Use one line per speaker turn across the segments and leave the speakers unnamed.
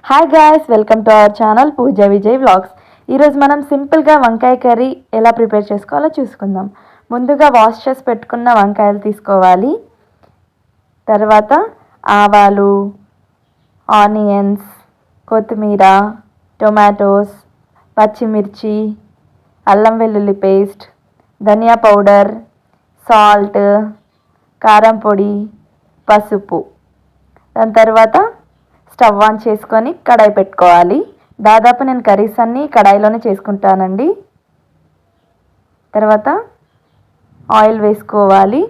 Hi guys, welcome to our channel Pooja Vijay vlogs. ఈరోజు మనం సింపుల్గా వంకాయ కర్రీ ఎలా ప్రిపేర్ చేసుకోవాలో చూసుకుందాం. ముందుగా వాష్ చేసి పెట్టుకున్న వంకాయలు తీసుకోవాలి. తర్వాత ఆవాలు, ఆనియన్స్, కొత్తిమీర, టొమాటోస్, పచ్చిమిర్చి, అల్లం వెల్లుల్లి పేస్ట్, ధనియా పౌడర్, సాల్ట్, కారం పొడి, పసుపు. దాని తర్వాత స్టవ్ ఆన్ చేసుకొని కడాయి పెట్టుకోవాలి. దాదాపు నేను కర్రీస్ అన్నీ కడాయిలోనే చేసుకుంటానండి. తర్వాత ఆయిల్ వేసుకోవాలి.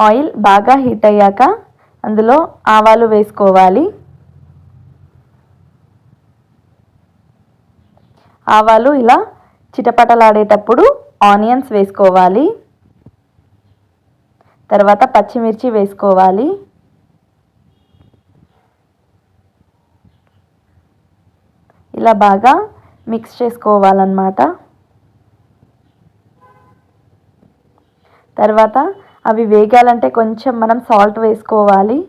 ఆయిల్ బాగా హీట్ అయ్యాక అందులో ఆవాలు వేసుకోవాలి. ఆవాలు ఇలా చిటపటలాడేటప్పుడు ఆనియన్స్ వేసుకోవాలి. తర్వాత పచ్చిమిర్చి వేసుకోవాలి. ఇలా బాగా మిక్స్ చేసుకోవాలన్నమాట. తర్వాత అవి వేగాలంటే కొంచెం మనం సాల్ట్ వేసుకోవాలి.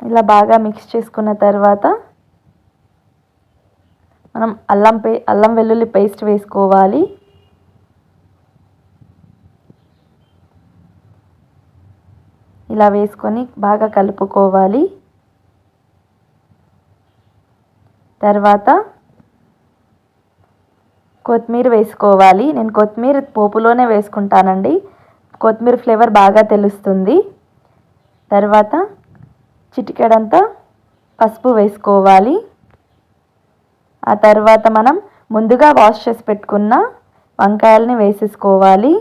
ఇలా బాగా మిక్స్ చేసుకున్న తర్వాత మనం అల్లం వెల్లుల్లి పేస్ట్ వేసుకోవాలి. ఇలా వేసుకొని బాగా కలుపుకోవాలి. తర్వాత కొత్తిమీర వేసుకోవాలి. నేను కొత్తిమీర పోపులోనే వేసుకుంటానండి. కొత్తిమీర ఫ్లేవర్ బాగా తెలుస్తుంది. తర్వాత చిటికెడంతా పసుపు వేసుకోవాలి. ఆ తర్వాత మనం ముందుగా వాష్ చేసి పెట్టుకున్న వంకాయలని వేసేసుకోవాలి.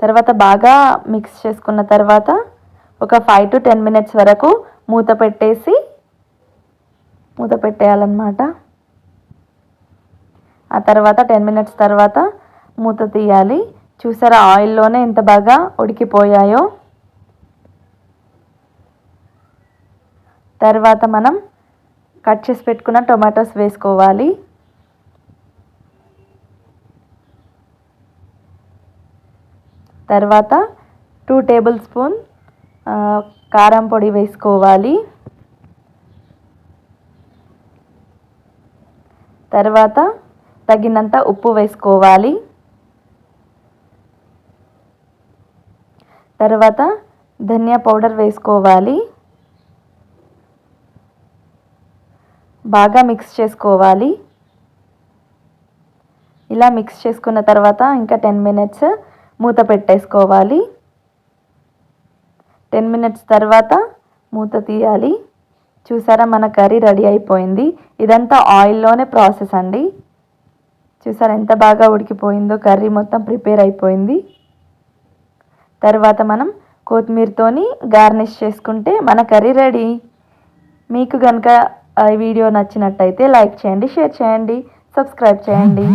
తర్వాత బాగా మిక్స్ చేసుకున్న తర్వాత ఒక 5 to 10 minutes వరకు మూత పెట్టేయాలన్నమాట. ఆ తర్వాత 10 minutes తర్వాత మూత తీయాలి. చూసారా, ఆయిల్లోనే ఎంత బాగా ఉడికిపోయాయో. తర్వాత మనం కట్ చేసి పెట్టుకున్న టొమాటోస్ వేసుకోవాలి. తర్వాత 2 tablespoons కారం పొడి వేసుకోవాలి. తర్వాత తగినంత ఉప్పు వేసుకోవాలి. తర్వాత ధనియా పౌడర్ వేసుకోవాలి. బాగా మిక్స్ చేసుకోవాలి. ఇలా మిక్స్ చేసుకున్న తర్వాత ఇంకా 10 minutes మూత పెట్టేసుకోవాలి. 10 minutes తర్వాత మూత తీయాలి. చూసారా, మన కర్రీ రెడీ అయిపోయింది. ఇదంతా ఆయిల్లోనే ప్రాసెస్ అండి. చూసారా ఎంత బాగా ఉడికిపోయిందో, కర్రీ మొత్తం ప్రిపేర్ అయిపోయింది. తర్వాత మనం కొత్తిమీరతోని గార్నిష్ చేసుకుంటే మన కర్రీ రెడీ. మీకు కనుక ఈ వీడియో నచ్చినట్టయితే లైక్ చేయండి, షేర్ చేయండి, సబ్స్క్రైబ్ చేయండి.